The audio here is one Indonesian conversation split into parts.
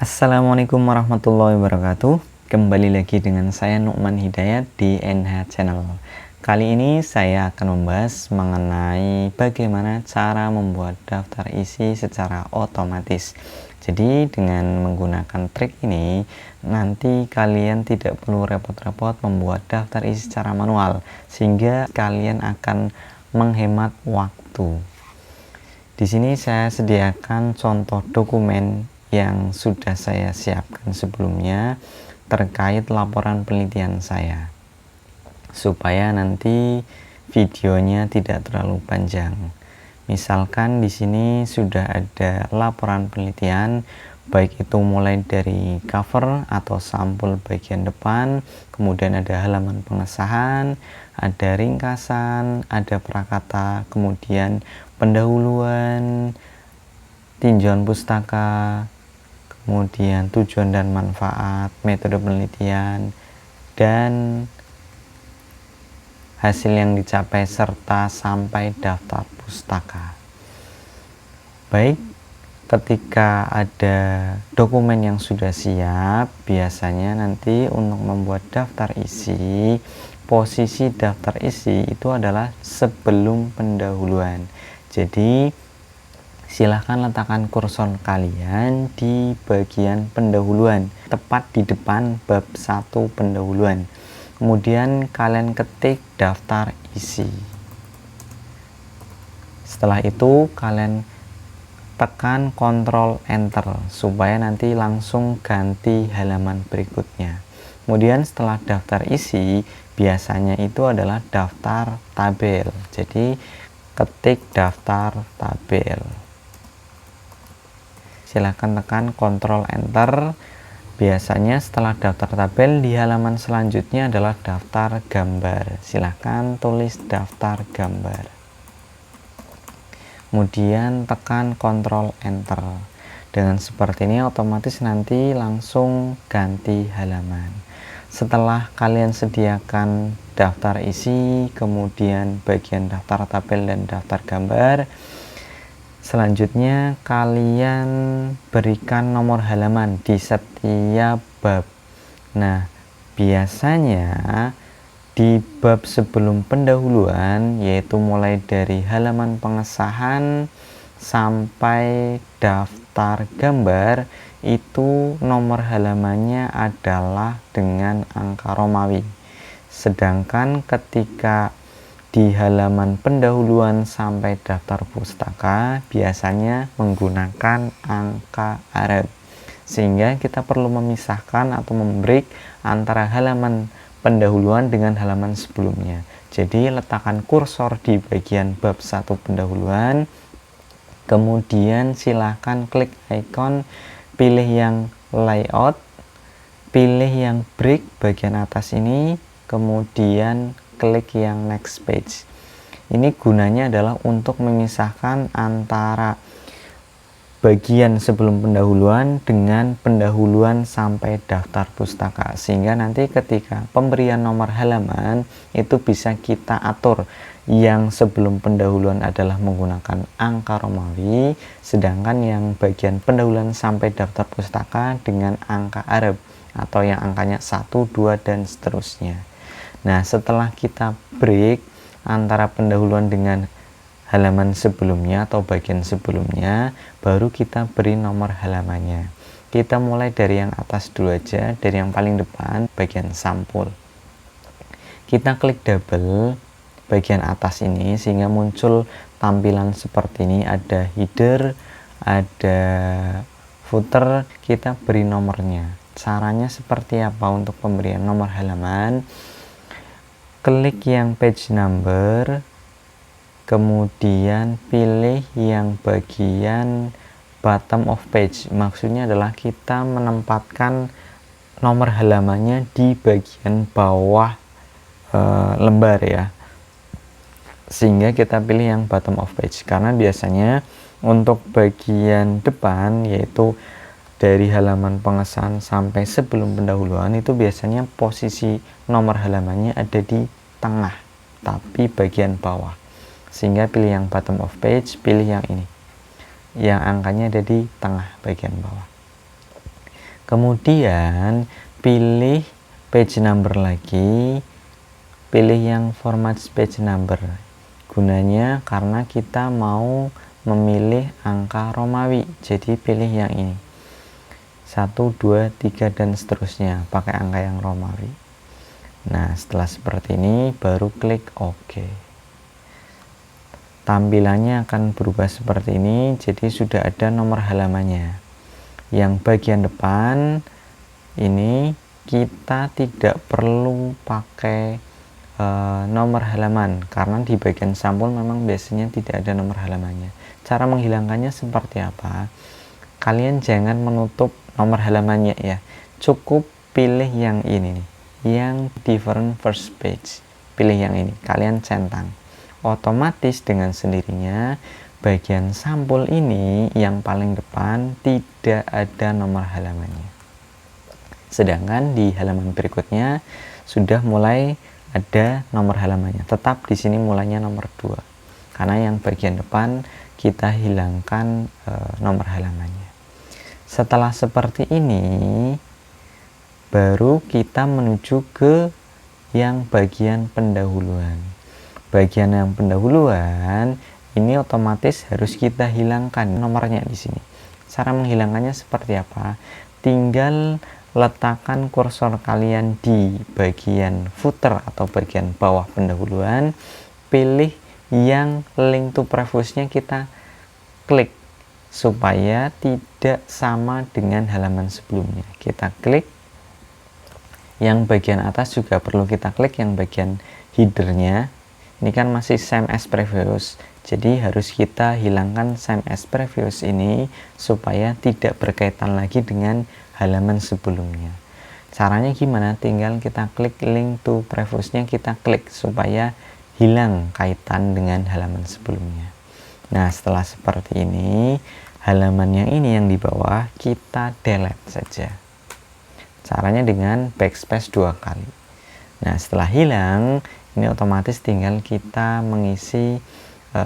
Assalamualaikum warahmatullahi wabarakatuh. Kembali lagi dengan saya Nu'man Hidayat di NH Channel. Kali ini saya akan membahas mengenai bagaimana cara membuat daftar isi secara otomatis. Jadi dengan menggunakan trik ini nanti kalian tidak perlu repot-repot membuat daftar isi secara manual, sehingga kalian akan menghemat waktu. Di sini saya sediakan contoh dokumen yang sudah saya siapkan sebelumnya terkait laporan penelitian saya, supaya nanti videonya tidak terlalu panjang. Misalkan di sini sudah ada laporan penelitian, baik itu mulai dari cover atau sampul bagian depan, kemudian ada halaman pengesahan, ada ringkasan, ada prakata, kemudian pendahuluan, tinjauan pustaka, kemudian tujuan dan manfaat, metode penelitian, dan hasil yang dicapai serta sampai daftar pustaka. Baik, ketika ada dokumen yang sudah siap, biasanya nanti untuk membuat daftar isi, posisi daftar isi itu adalah sebelum pendahuluan. Jadi silahkan letakkan kursor kalian di bagian pendahuluan, tepat di depan bab 1 pendahuluan. Kemudian kalian ketik daftar isi. Setelah itu kalian tekan Ctrl Enter supaya nanti langsung ganti halaman berikutnya. Kemudian setelah daftar isi, biasanya itu adalah daftar tabel. Jadi ketik daftar tabel. Silahkan tekan Ctrl Enter. Biasanya setelah daftar tabel, di halaman selanjutnya adalah daftar gambar. Silahkan tulis daftar gambar. Kemudian tekan Ctrl Enter. Dengan seperti ini otomatis nanti langsung ganti halaman. Setelah kalian sediakan daftar isi, kemudian bagian daftar tabel dan daftar gambar, selanjutnya kalian berikan nomor halaman di setiap bab. Nah, biasanya di bab sebelum pendahuluan, yaitu mulai dari halaman pengesahan sampai daftar gambar, itu nomor halamannya adalah dengan angka Romawi. Sedangkan ketika di halaman pendahuluan sampai daftar pustaka biasanya menggunakan angka Arab, sehingga kita perlu memisahkan atau membreak antara halaman pendahuluan dengan halaman sebelumnya. Jadi letakkan kursor di bagian bab 1 pendahuluan, kemudian silahkan klik ikon, pilih yang layout, pilih yang break bagian atas ini, kemudian klik yang next page. Ini gunanya adalah untuk memisahkan antara bagian sebelum pendahuluan dengan pendahuluan sampai daftar pustaka, sehingga nanti ketika pemberian nomor halaman itu bisa kita atur yang sebelum pendahuluan adalah menggunakan angka Romawi, sedangkan yang bagian pendahuluan sampai daftar pustaka dengan angka Arab atau yang angkanya 1, 2, dan seterusnya. Nah, setelah kita break antara pendahuluan dengan halaman sebelumnya atau bagian sebelumnya, baru kita beri nomor halamannya. Kita mulai dari yang atas dulu aja, dari yang paling depan, bagian sampul. Kita klik double bagian atas ini sehingga muncul tampilan seperti ini, ada header, ada footer, kita beri nomornya. Caranya seperti apa untuk pemberian nomor halaman? Klik yang page number, kemudian pilih yang bagian bottom of page. Maksudnya adalah kita menempatkan nomor halamannya di bagian bawah lembar ya, sehingga kita pilih yang bottom of page, karena biasanya untuk bagian depan, yaitu dari halaman pengesahan sampai sebelum pendahuluan, itu biasanya posisi nomor halamannya ada di tengah tapi bagian bawah, sehingga pilih yang bottom of page, pilih yang ini yang angkanya ada di tengah bagian bawah. Kemudian pilih page number lagi, pilih yang format page number. Gunanya karena kita mau memilih angka Romawi, jadi pilih yang ini 1, 2, 3 dan seterusnya, pakai angka yang Romawi. Nah, setelah seperti ini baru klik OK. Tampilannya akan berubah seperti ini, jadi sudah ada nomor halamannya. Yang bagian depan ini kita tidak perlu pakai nomor halaman, karena di bagian sampul memang biasanya tidak ada nomor halamannya. Cara menghilangkannya seperti apa? Kalian jangan menutup nomor halamannya ya, cukup pilih yang ini nih, yang different first page. Pilih yang ini, kalian centang, otomatis dengan sendirinya bagian sampul ini yang paling depan tidak ada nomor halamannya. Sedangkan di halaman berikutnya sudah mulai ada nomor halamannya. Tetap di sini mulainya nomor 2. Karena yang bagian depan kita hilangkan nomor halamannya. Setelah seperti ini baru kita menuju ke yang bagian pendahuluan. Bagian yang pendahuluan ini otomatis harus kita hilangkan nomornya di sini. Cara menghilangkannya seperti apa? Tinggal letakkan kursor kalian di bagian footer atau bagian bawah pendahuluan, pilih yang link to previous-nya kita klik supaya tidak sama dengan halaman sebelumnya. Kita klik. Yang bagian atas juga perlu kita klik, yang bagian headernya. Ini kan masih same as previous, jadi harus kita hilangkan same as previous ini supaya tidak berkaitan lagi dengan halaman sebelumnya. Caranya gimana? Tinggal kita klik link to previous-nya, kita klik supaya hilang kaitan dengan halaman sebelumnya. Nah, setelah seperti ini, halaman yang ini yang di bawah kita delete saja. Caranya dengan backspace 2 kali. Nah, setelah hilang, ini otomatis tinggal kita mengisi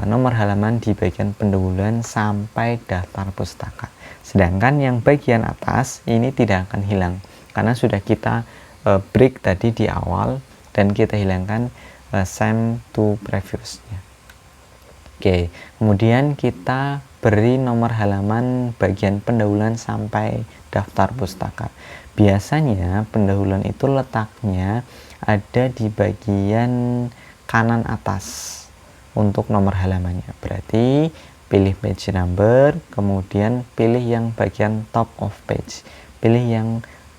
nomor halaman di bagian pendahuluan sampai daftar pustaka. Sedangkan yang bagian atas ini tidak akan hilang karena sudah kita break tadi di awal dan kita hilangkan same to previous-nya. Oke, kemudian kita beri nomor halaman bagian pendahuluan sampai daftar pustaka. Biasanya pendahuluan itu letaknya ada di bagian kanan atas untuk nomor halamannya. Berarti pilih page number, kemudian pilih yang bagian top of page, pilih yang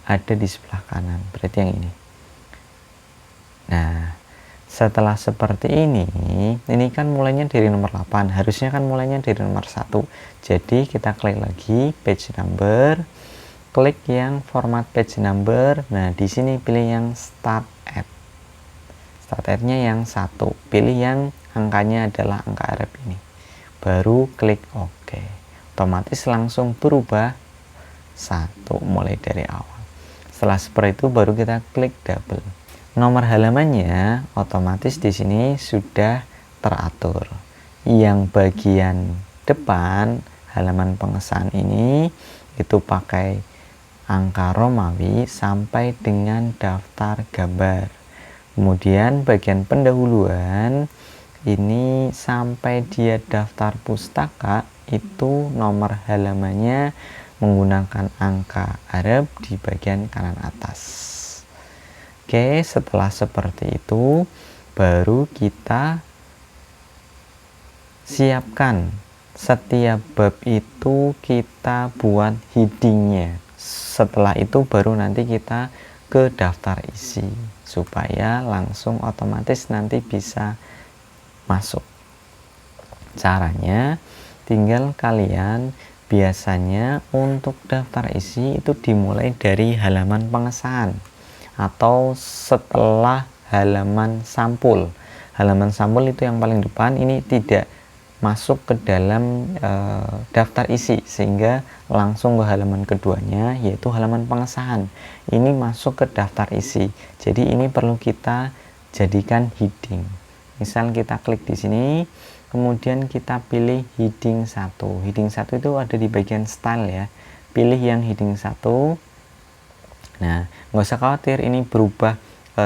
ada di sebelah kanan, berarti yang ini. Nah, setelah seperti ini kan mulainya dari nomor 8, harusnya kan mulainya dari nomor 1. Jadi kita klik lagi page number, klik yang format page number. Nah, di sini pilih yang start at. Start at-nya yang 1, pilih yang angkanya adalah angka Arab ini. Baru klik OK. Otomatis langsung berubah 1 mulai dari awal. Setelah seperti itu baru kita klik double. Nomor halamannya otomatis di sini sudah teratur. Yang bagian depan halaman pengesahan ini itu pakai angka Romawi sampai dengan daftar gambar. Kemudian bagian pendahuluan ini sampai dia daftar pustaka itu nomor halamannya menggunakan angka Arab di bagian kanan atas. Oke, setelah seperti itu baru kita siapkan setiap bab itu kita buat headingnya. Setelah itu baru nanti kita ke daftar isi supaya langsung otomatis nanti bisa masuk. Caranya tinggal kalian biasanya untuk daftar isi itu dimulai dari halaman pengesahan atau setelah halaman sampul. Halaman sampul itu yang paling depan, ini tidak masuk ke dalam daftar isi sehingga langsung ke halaman keduanya yaitu halaman pengesahan. Ini masuk ke daftar isi. Jadi ini perlu kita jadikan heading. Misal kita klik di sini, kemudian kita pilih heading 1. Heading 1 itu ada di bagian style ya. Pilih yang heading 1, Nah, nggak usah khawatir ini berubah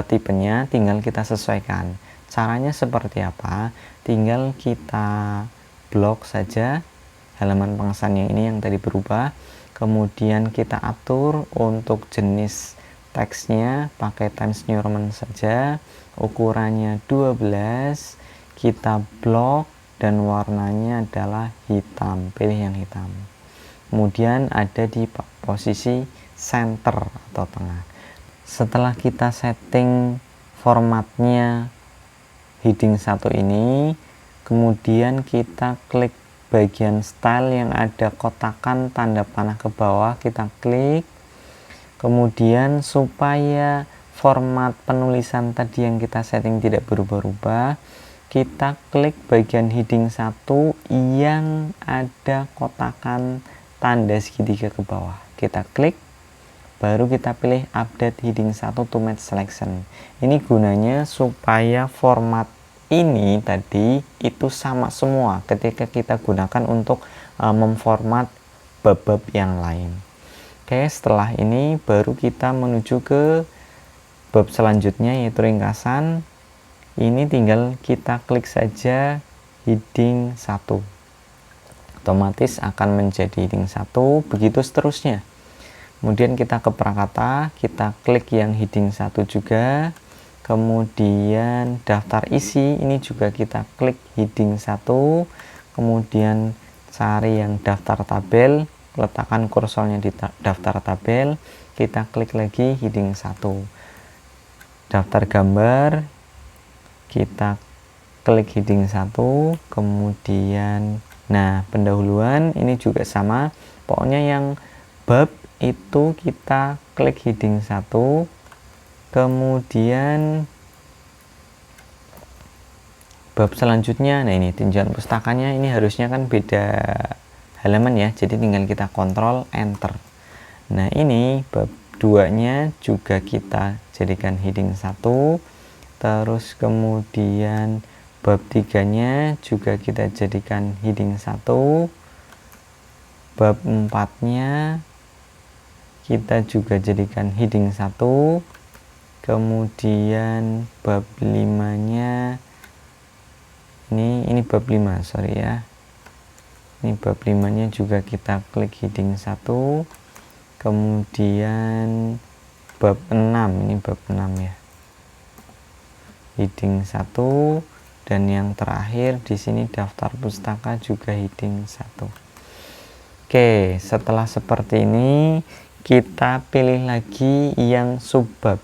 tipenya, tinggal kita sesuaikan. Caranya seperti apa? Tinggal kita blok saja halaman pengesannya ini yang tadi berubah, kemudian kita atur untuk jenis teksnya pakai Times New Roman saja, ukurannya 12, kita blok dan warnanya adalah hitam, pilih yang hitam. Kemudian ada di posisi center atau tengah. Setelah kita setting formatnya heading 1 ini, kemudian kita klik bagian style yang ada kotakan tanda panah ke bawah, kita klik. Kemudian supaya format penulisan tadi yang kita setting tidak berubah-ubah, kita klik bagian heading 1 yang ada kotakan tanda segitiga ke bawah, kita klik, baru kita pilih update heading 1 to match selection. Ini gunanya supaya format ini tadi itu sama semua ketika kita gunakan untuk memformat bab-bab yang lain. Oke, setelah ini baru kita menuju ke bab selanjutnya, yaitu ringkasan. Ini tinggal kita klik saja heading 1, otomatis akan menjadi heading 1, begitu seterusnya. Kemudian kita ke prakata, kita klik yang heading 1 juga. Kemudian daftar isi, ini juga kita klik heading 1. Kemudian cari yang daftar tabel, letakkan kursornya di daftar tabel, kita klik lagi heading 1. Daftar gambar, kita klik heading 1. Kemudian nah, pendahuluan ini juga sama, pokoknya yang bab itu kita klik heading 1. Kemudian bab selanjutnya, nah ini tinjauan pustakanya, ini harusnya kan beda halaman ya, jadi tinggal kita kontrol enter. Nah ini bab 2 nya juga kita jadikan heading 1, terus kemudian bab 3 nya juga kita jadikan heading 1, bab 4 nya kita juga jadikan heading 1, kemudian bab 5 nya ini bab 5, sorry ya, ini bab 5 nya juga kita klik heading 1. Kemudian bab 6, ini bab 6 ya, heading 1. Dan yang terakhir di sini daftar pustaka juga heading 1. Oke, setelah seperti ini kita pilih lagi yang subbab.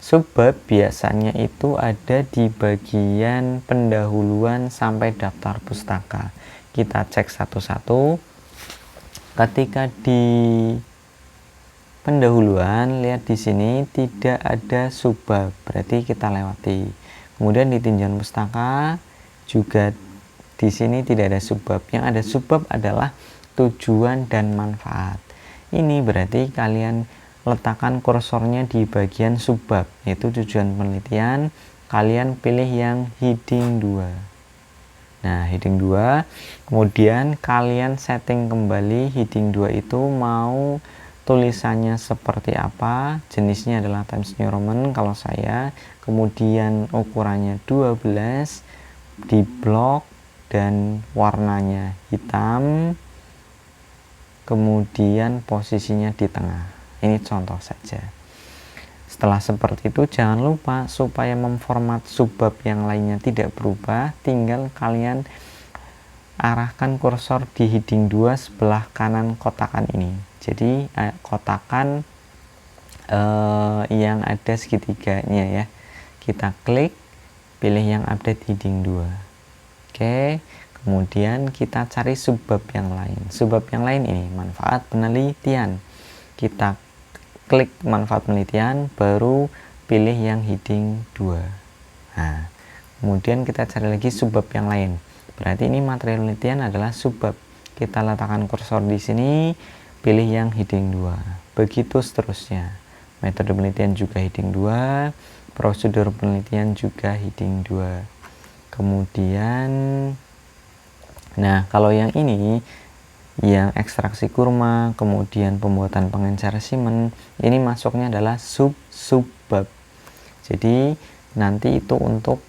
Subbab biasanya itu ada di bagian pendahuluan sampai daftar pustaka. Kita cek satu-satu. Ketika di pendahuluan, lihat di sini tidak ada subbab, berarti kita lewati. Kemudian di tinjauan pustaka juga di sini tidak ada subbab. Yang ada subbab adalah tujuan dan manfaat. Ini berarti kalian letakkan kursornya di bagian subbab, yaitu tujuan penelitian. Kalian pilih yang heading 2. Nah, heading 2, kemudian kalian setting kembali heading 2 itu mau tulisannya seperti apa. Jenisnya adalah Times New Roman kalau saya. Kemudian ukurannya 12, di blok dan warnanya hitam. Kemudian posisinya di tengah. Ini contoh saja. Setelah seperti itu, jangan lupa supaya memformat subbab yang lainnya tidak berubah, tinggal kalian arahkan kursor di heading 2 sebelah kanan kotakan ini. Jadi kotakan yang ada segitiganya ya. Kita klik, pilih yang update heading 2. Oke, kemudian kita cari subbab yang lain. Subbab yang lain ini manfaat penelitian. Kita klik manfaat penelitian, baru pilih yang heading 2. Nah, kemudian kita cari lagi subbab yang lain. Berarti ini materi penelitian adalah subbab. Kita letakkan kursor di sini, pilih yang heading 2. Begitu seterusnya. Metode penelitian juga heading 2, prosedur penelitian juga heading 2. Kemudian nah, kalau yang ini yang ekstraksi kurma, kemudian pembuatan pengencer semen, ini masuknya adalah sub-subbab. Jadi nanti itu untuk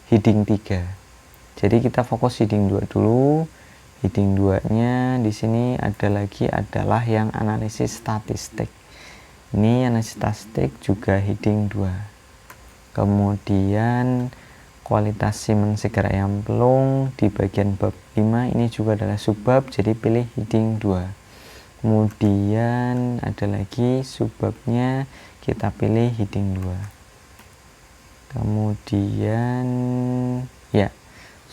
heading 3. Jadi kita fokus heading 2 dulu. Heading 2-nya di sini ada lagi adalah yang analisis statistik. Ini analisis statistik juga heading 2. Kemudian kualitas semen segar ayam pelung di bagian bab 5 ini juga adalah subbab, jadi pilih heading 2. Kemudian ada lagi subbabnya, kita pilih heading 2. Kemudian ya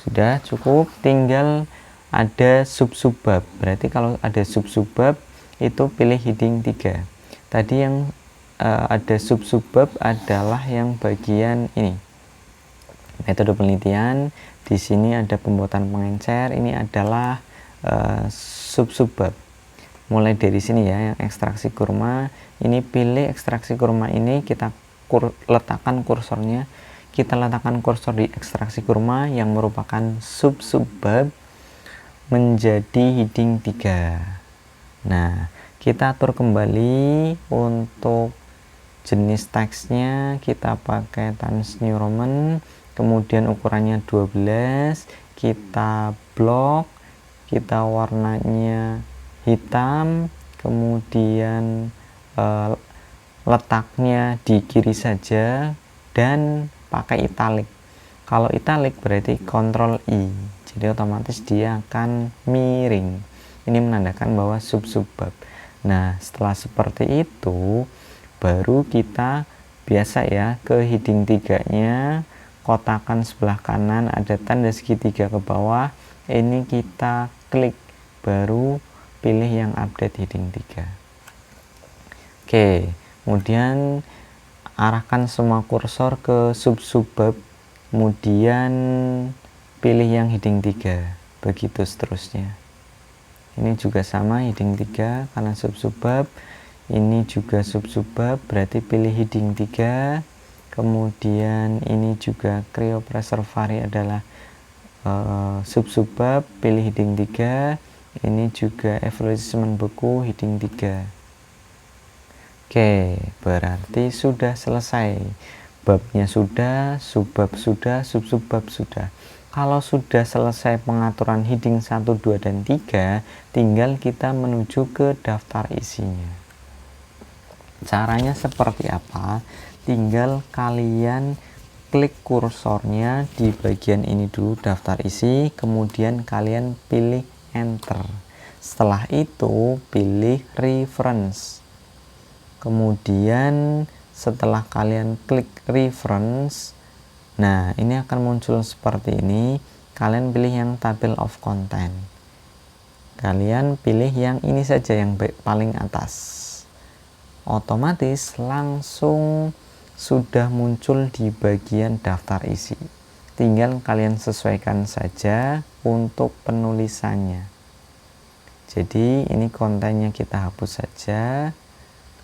sudah cukup, tinggal ada sub-subbab. Berarti kalau ada sub-subbab itu pilih heading 3. Tadi yang ada sub-subbab adalah yang bagian ini, metode penelitian. Di sini ada pembuatan pengencer, ini adalah sub-subbab. Mulai dari sini ya, yang ekstraksi kurma, ini pilih ekstraksi kurma ini, kita letakkan kursornya, kita letakkan kursor di ekstraksi kurma yang merupakan sub-subbab menjadi heading 3. Nah, kita atur kembali untuk jenis teksnya, kita pakai Times New Roman, kemudian ukurannya 12, kita blok, kita warnanya hitam, kemudian letaknya di kiri saja dan pakai italik. Kalau italik berarti Ctrl I, jadi otomatis dia akan miring. Ini menandakan bahwa sub-subbab. Nah, setelah seperti itu baru kita biasa ya ke heading 3-nya, kotakan sebelah kanan ada tanda segitiga ke bawah, ini kita klik, baru pilih yang update heading 3. Oke, kemudian arahkan semua kursor ke sub-subbab, kemudian pilih yang heading 3, begitu seterusnya. Ini juga sama, heading 3 karena sub-subbab, ini juga sub-subbab, berarti pilih heading 3. Kemudian ini juga cryopreservary adalah sub-subbab, pilih heading 3. Ini juga evaluasi semen beku, heading 3. Oke, berarti sudah selesai. Babnya sudah, subbab sudah, sub-subbab sudah. Kalau sudah selesai pengaturan heading 1, 2, dan 3, tinggal kita menuju ke daftar isinya. Caranya seperti apa? Tinggal kalian klik kursornya di bagian ini dulu, daftar isi, kemudian kalian pilih enter. Setelah itu pilih reference. Kemudian setelah kalian klik reference, nah ini akan muncul seperti ini. Kalian pilih yang table of content, kalian pilih yang ini saja, yang paling atas. Otomatis langsung sudah muncul di bagian daftar isi. Tinggal kalian sesuaikan saja untuk penulisannya. Jadi ini kontennya kita hapus saja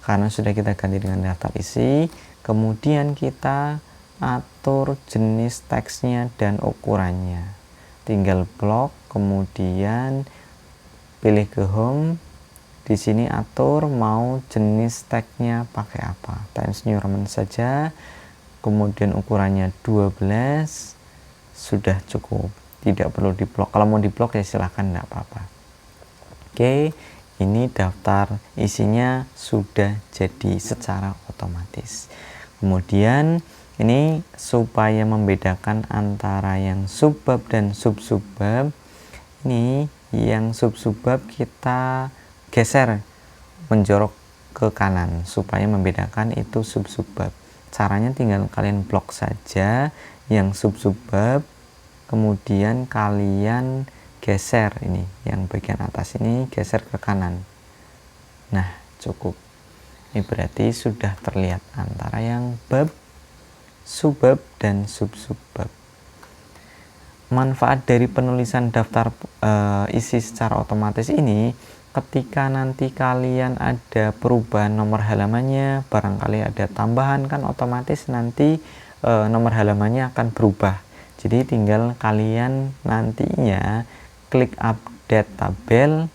karena sudah kita ganti dengan daftar isi. Kemudian kita atur jenis teksnya dan ukurannya, tinggal blok, kemudian pilih ke home. Di sini atur mau jenis tagnya pakai apa, Times New Roman saja, kemudian ukurannya 12, sudah cukup, tidak perlu diblok. Kalau mau diblok ya silahkan, tidak apa-apa. Oke, ini daftar isinya sudah jadi secara otomatis. Kemudian ini supaya membedakan antara yang subbab dan sub-subbab, ini yang sub-subbab kita geser menjorok ke kanan supaya membedakan itu sub-subbab. Caranya tinggal kalian blok saja yang sub-subbab, kemudian kalian geser ini yang bagian atas ini, geser ke kanan. Nah, cukup. Ini berarti sudah terlihat antara yang bab, subbab, dan sub-subbab. Manfaat dari penulisan daftar isi secara otomatis ini, ketika nanti kalian ada perubahan nomor halamannya, barangkali ada tambahan, kan otomatis nanti nomor halamannya akan berubah. Jadi tinggal kalian nantinya klik update tabel,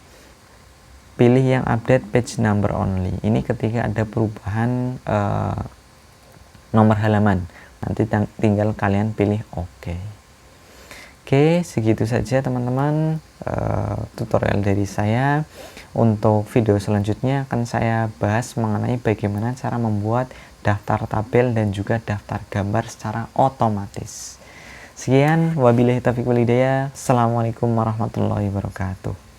pilih yang update page number only. Ini ketika ada perubahan nomor halaman, nanti tinggal kalian pilih OK. Oke, segitu saja teman-teman tutorial dari saya. Untuk video selanjutnya akan saya bahas mengenai bagaimana cara membuat daftar tabel dan juga daftar gambar secara otomatis. Sekian, wabillahi taufiq wal hidayah. Assalamualaikum warahmatullahi wabarakatuh.